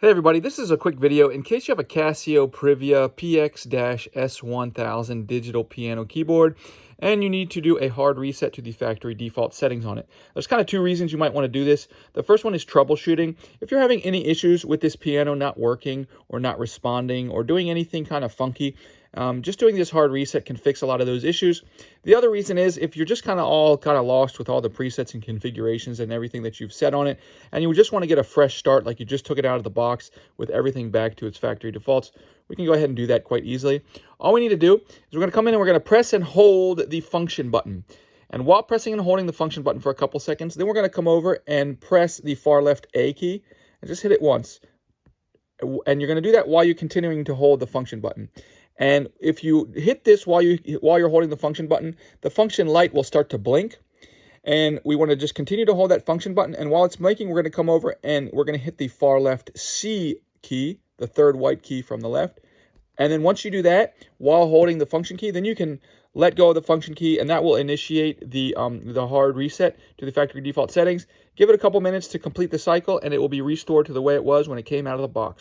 Hey everybody, this is a quick video in case you have a Casio Privia PX-S1000 digital piano keyboard and you need to do a hard reset to the factory default settings on it. There's kind of two reasons you might want to do this. The first one is troubleshooting. If you're having any issues with this piano not working or not responding or doing anything kind of funky, just doing this hard reset can fix a lot of those issues. The other reason is if you're just kind of lost with all the presets and configurations and everything that you've set on it, and you just want to get a fresh start, like you just took it out of the box with everything back to its factory defaults, we can go ahead and do that quite easily. All we need to do is we're going to come in and we're going to press and hold the function button. And while pressing and holding the function button for a couple seconds, then we're going to come over and press the far left A key and just hit it once. And you're going to do that while you're continuing to hold the function button. And if you hit this while you're holding the function button, the function light will start to blink. And we want to just continue to hold that function button. And while it's blinking, we're going to come over and we're going to hit the far left C key, the third white key from the left. And then once you do that, while holding the function key, then you can let go of the function key, and that will initiate the hard reset to the factory default settings. Give it a couple minutes to complete the cycle, and it will be restored to the way it was when it came out of the box.